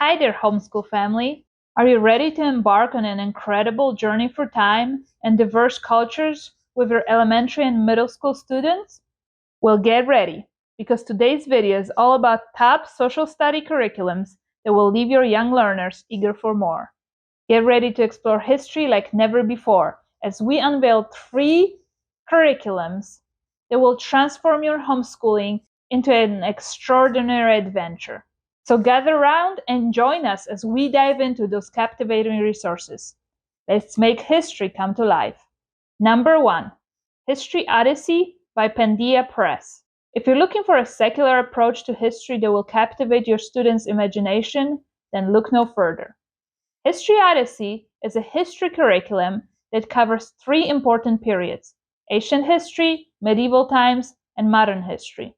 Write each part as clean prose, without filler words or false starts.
Hi there, homeschool family. Are you ready to embark on an incredible journey for time and diverse cultures with your elementary and middle school students? Well, get ready, because today's video is all about top social study curriculums that will leave your young learners eager for more. Get ready to explore history like never before as we unveil 3 curriculums that will transform your homeschooling into an extraordinary adventure. So gather around and join us as we dive into those captivating resources. Let's make history come to life. Number 1, History Odyssey by Pandia Press. If you're looking for a secular approach to history that will captivate your students' imagination, then look no further. History Odyssey is a history curriculum that covers 3 important periods: ancient history, medieval times, and modern history.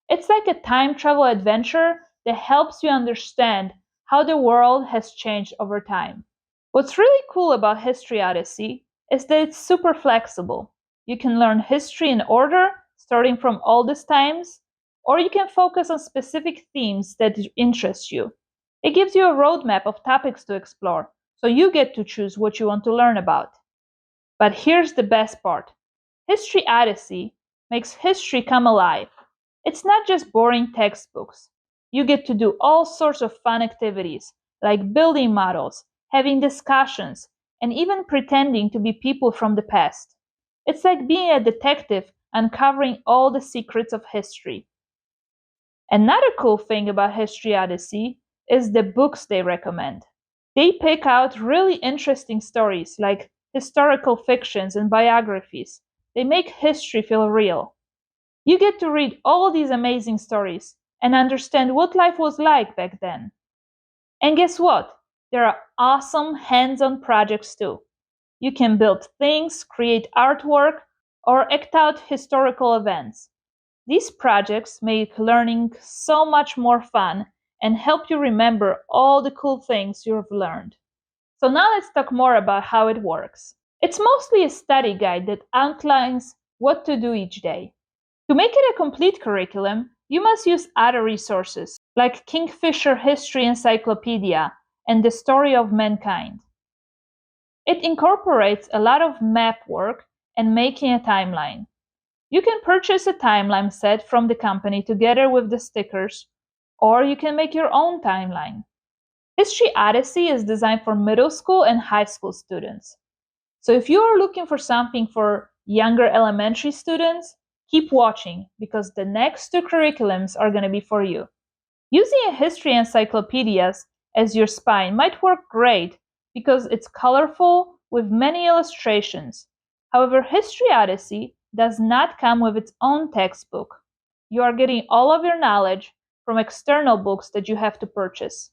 It's like a time travel adventure that helps you understand how the world has changed over time. What's really cool about History Odyssey is that it's super flexible. You can learn history in order, starting from oldest times, or you can focus on specific themes that interest you. It gives you a roadmap of topics to explore, so you get to choose what you want to learn about. But here's the best part. History Odyssey makes history come alive. It's not just boring textbooks. You get to do all sorts of fun activities, like building models, having discussions, and even pretending to be people from the past. It's like being a detective uncovering all the secrets of history. Another cool thing about History Odyssey is the books they recommend. They pick out really interesting stories like historical fictions and biographies. They make history feel real. You get to read all these amazing stories and understand what life was like back then. And guess what? There are awesome hands-on projects too. You can build things, create artwork, or act out historical events. These projects make learning so much more fun and help you remember all the cool things you've learned. So now let's talk more about how it works. It's mostly a study guide that outlines what to do each day. To make it a complete curriculum, you must use other resources like Kingfisher History Encyclopedia and The Story of Mankind. It incorporates a lot of map work and making a timeline. You can purchase a timeline set from the company together with the stickers, or you can make your own timeline. History Odyssey is designed for middle school and high school students. So if you are looking for something for younger elementary students, keep watching because the next 2 curriculums are going to be for you. Using a history encyclopedias as your spine might work great because it's colorful with many illustrations. However, History Odyssey does not come with its own textbook. You are getting all of your knowledge from external books that you have to purchase.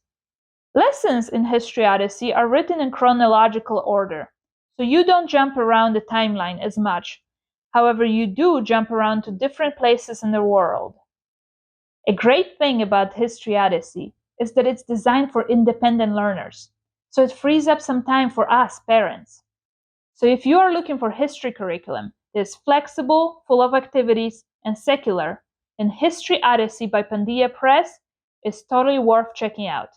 Lessons in History Odyssey are written in chronological order, so you don't jump around the timeline as much. However, you do jump around to different places in the world. A great thing about History Odyssey is that it's designed for independent learners, so it frees up some time for us parents. So if you are looking for history curriculum that is flexible, full of activities, and secular, then History Odyssey by Pandia Press is totally worth checking out.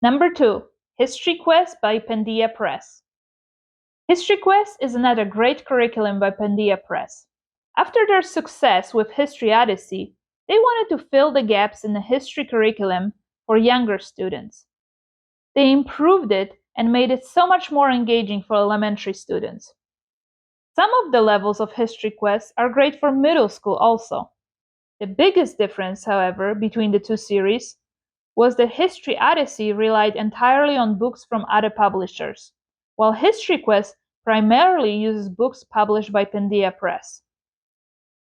Number 2, History Quest by Pandia Press. History Quest is another great curriculum by Pandia Press. After their success with History Odyssey, they wanted to fill the gaps in the history curriculum for younger students. They improved it and made it so much more engaging for elementary students. Some of the levels of History Quest are great for middle school also. The biggest difference, however, between the 2 series was that History Odyssey relied entirely on books from other publishers, while History Quest primarily uses books published by Pandia Press.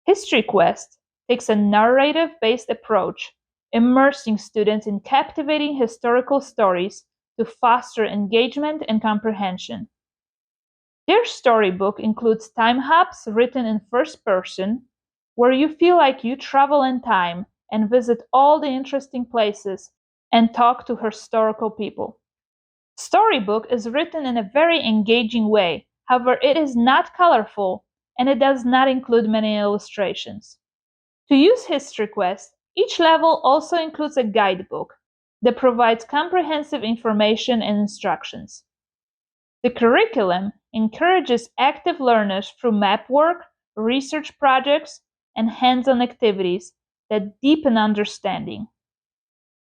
History Quest takes a narrative-based approach, immersing students in captivating historical stories to foster engagement and comprehension. Their storybook includes time hops written in first person, where you feel like you travel in time and visit all the interesting places and talk to historical people. Storybook is written in a very engaging way, however it is not colorful and it does not include many illustrations. To use History Quest, each level also includes a guidebook, that provides comprehensive information and instructions. The curriculum encourages active learners through map work, research projects, and hands-on activities that deepen understanding.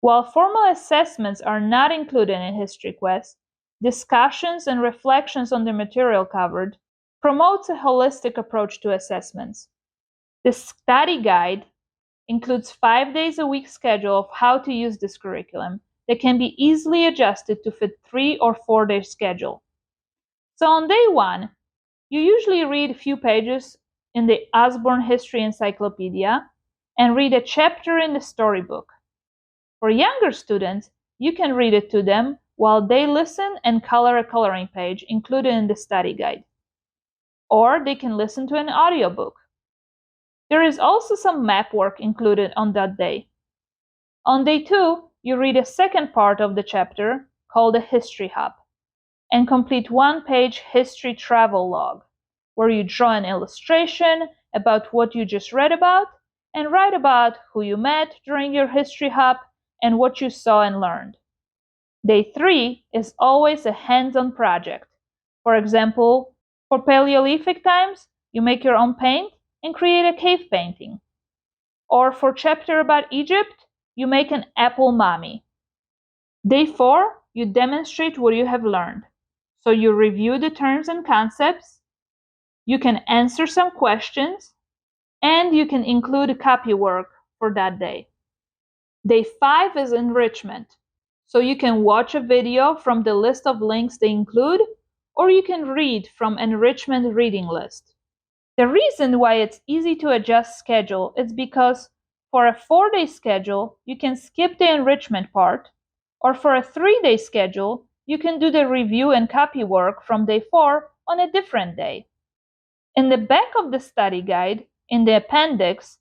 While formal assessments are not included in History Quest, discussions and reflections on the material covered promotes a holistic approach to assessments. The study guide includes 5 days a week schedule of how to use this curriculum that can be easily adjusted to fit 3 or 4 day schedule. So on day 1, you usually read a few pages in the Osborne History Encyclopedia and read a chapter in the storybook. For younger students, you can read it to them while they listen and color a coloring page included in the study guide. Or they can listen to an audiobook. There is also some map work included on that day. On day 2, you read a second part of the chapter called a History Hub and complete one-page history travel log, where you draw an illustration about what you just read about and write about who you met during your History Hub and what you saw and learned. Day 3 is always a hands-on project. For example, for Paleolithic times, you make your own paint and create a cave painting. Or for chapter about Egypt, you make an apple mummy. Day 4, you demonstrate what you have learned. So you review the terms and concepts, you can answer some questions, and you can include copy work for that day. Day 5 is enrichment. So you can watch a video from the list of links they include, or you can read from enrichment reading list. The reason why it's easy to adjust schedule is because for a 4-day schedule, you can skip the enrichment part, or for a 3-day schedule, you can do the review and copy work from day 4 on a different day. In the back of the study guide, in the appendix,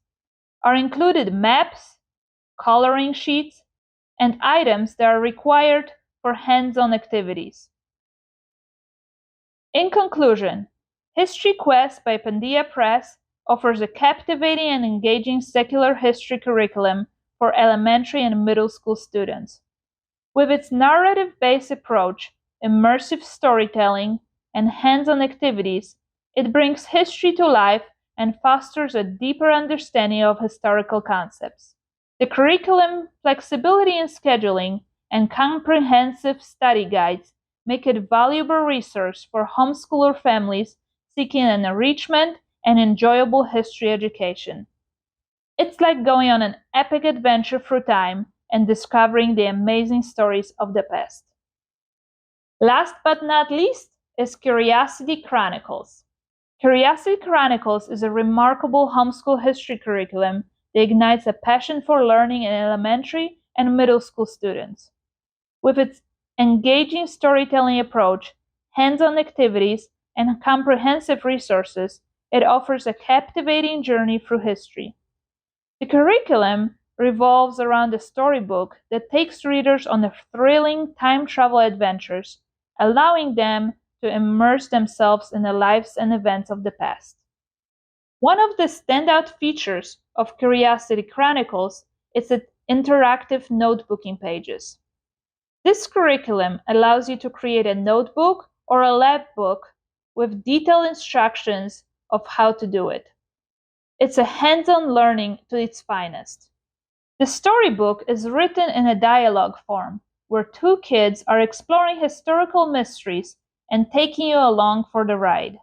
are included maps, coloring sheets, and items that are required for hands-on activities. In conclusion, History Quest by Pandia Press offers a captivating and engaging secular history curriculum for elementary and middle school students. With its narrative-based approach, immersive storytelling, and hands-on activities, it brings history to life and fosters a deeper understanding of historical concepts. The curriculum, flexibility in scheduling, and comprehensive study guides make it a valuable resource for homeschooler families seeking an enrichment and enjoyable history education. It's like going on an epic adventure through time and discovering the amazing stories of the past. Last but not least is Curiosity Chronicles. Curiosity Chronicles is a remarkable homeschool history curriculum that ignites a passion for learning in elementary and middle school students. With its engaging storytelling approach, hands-on activities, and comprehensive resources, it offers a captivating journey through history. The curriculum revolves around a storybook that takes readers on thrilling time travel adventures, allowing them to immerse themselves in the lives and events of the past. One of the standout features of Curiosity Chronicles is its interactive notebooking pages. This curriculum allows you to create a notebook or a lab book with detailed instructions of how to do it. It's a hands-on learning to its finest. The storybook is written in a dialogue form, where 2 kids are exploring historical mysteries and taking you along for the ride.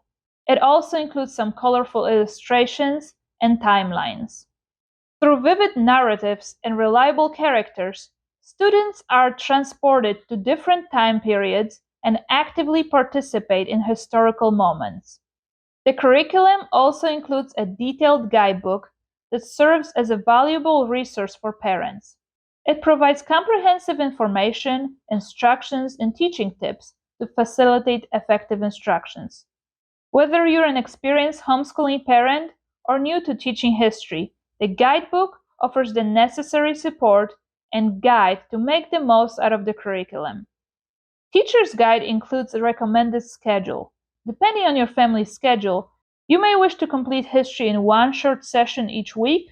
It also includes some colorful illustrations and timelines. Through vivid narratives and reliable characters, students are transported to different time periods and actively participate in historical moments. The curriculum also includes a detailed guidebook that serves as a valuable resource for parents. It provides comprehensive information, instructions, and teaching tips to facilitate effective instructions. Whether you're an experienced homeschooling parent or new to teaching history, the guidebook offers the necessary support and guide to make the most out of the curriculum. Teacher's Guide includes a recommended schedule. Depending on your family's schedule, you may wish to complete history in 1 short session each week,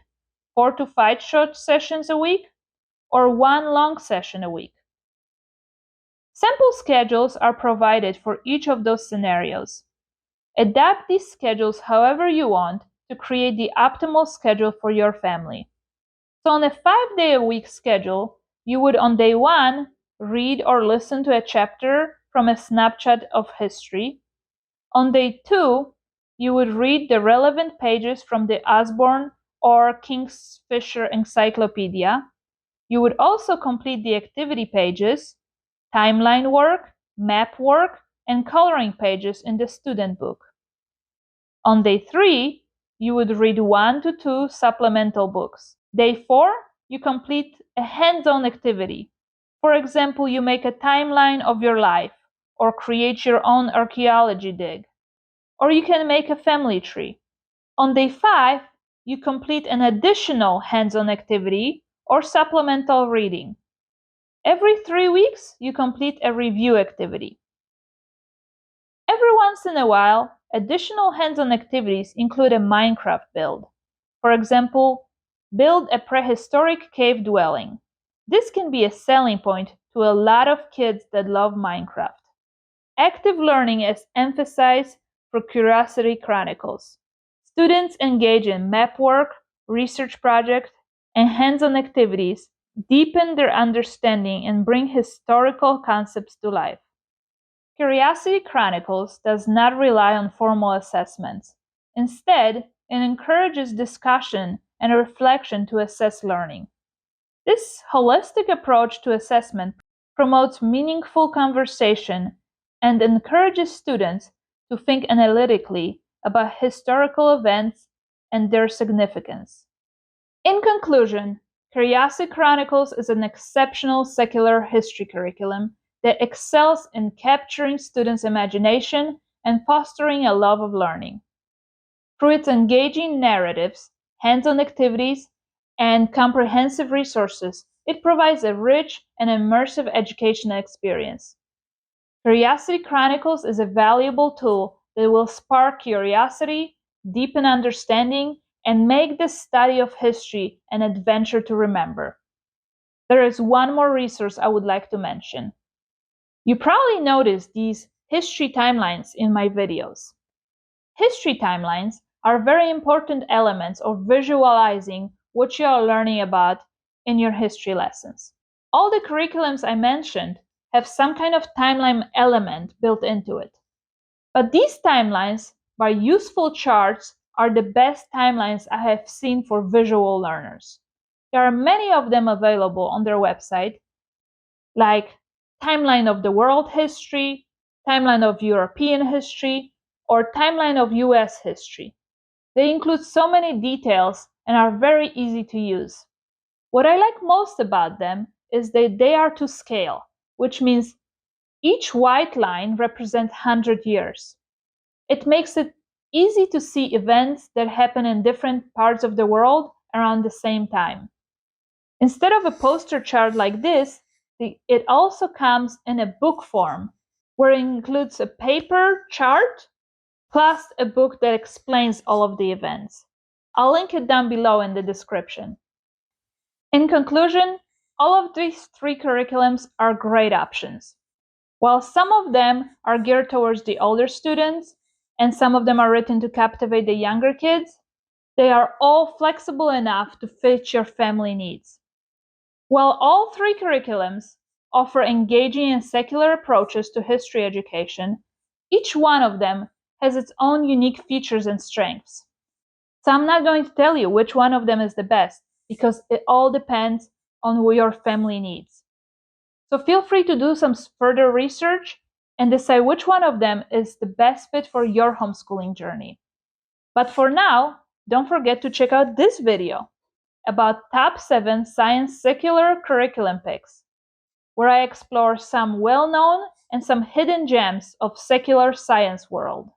4 to 5 short sessions a week, or one long session a week. Sample schedules are provided for each of those scenarios. Adapt these schedules however you want to create the optimal schedule for your family. So on a 5-day-a-week schedule, you would on day 1 read or listen to a chapter from a snapshot of history. On day 2, you would read the relevant pages from the Osborne or Kingfisher Encyclopedia. You would also complete the activity pages, timeline work, map work, and coloring pages in the student book. On day 3, you would read 1 to 2 supplemental books. Day 4, you complete a hands-on activity. For example, you make a timeline of your life, or create your own archaeology dig. Or you can make a family tree. On day 5, you complete an additional hands-on activity or supplemental reading. Every 3 weeks, you complete a review activity. Every once in a while, additional hands-on activities include a Minecraft build. For example, build a prehistoric cave dwelling. This can be a selling point to a lot of kids that love Minecraft. Active learning is emphasized for Curiosity Chronicles. Students engage in map work, research projects, and hands-on activities deepen their understanding and bring historical concepts to life. Curiosity Chronicles does not rely on formal assessments. Instead, it encourages discussion and reflection to assess learning. This holistic approach to assessment promotes meaningful conversation and encourages students to think analytically about historical events and their significance. In conclusion, Curiosity Chronicles is an exceptional secular history curriculum that excels in capturing students' imagination and fostering a love of learning. Through its engaging narratives, hands-on activities, and comprehensive resources, it provides a rich and immersive educational experience. Curiosity Chronicles is a valuable tool that will spark curiosity, deepen understanding, and make the study of history an adventure to remember. There is one more resource I would like to mention. You probably noticed these history timelines in my videos. History timelines are very important elements of visualizing what you are learning about in your history lessons. All the curriculums I mentioned have some kind of timeline element built into it. But these timelines by Usefulcharts are the best timelines I have seen for visual learners. There are many of them available on their website, like timeline of the world history, timeline of European history, or timeline of US history. They include so many details and are very easy to use. What I like most about them is that they are to scale, which means each white line represents 100 years. It makes it easy to see events that happen in different parts of the world around the same time. Instead of a poster chart like this, it also comes in a book form, where it includes a paper chart plus a book that explains all of the events. I'll link it down below in the description. In conclusion, all of these 3 curriculums are great options. While some of them are geared towards the older students, and some of them are written to captivate the younger kids, they are all flexible enough to fit your family needs. While all 3 curriculums offer engaging and secular approaches to history education, each one of them has its own unique features and strengths. So I'm not going to tell you which one of them is the best, because it all depends on what your family needs. So feel free to do some further research and decide which one of them is the best fit for your homeschooling journey. But for now, don't forget to check out this video about top 7 science secular curriculum picks, where I explore some well-known and some hidden gems of secular science world.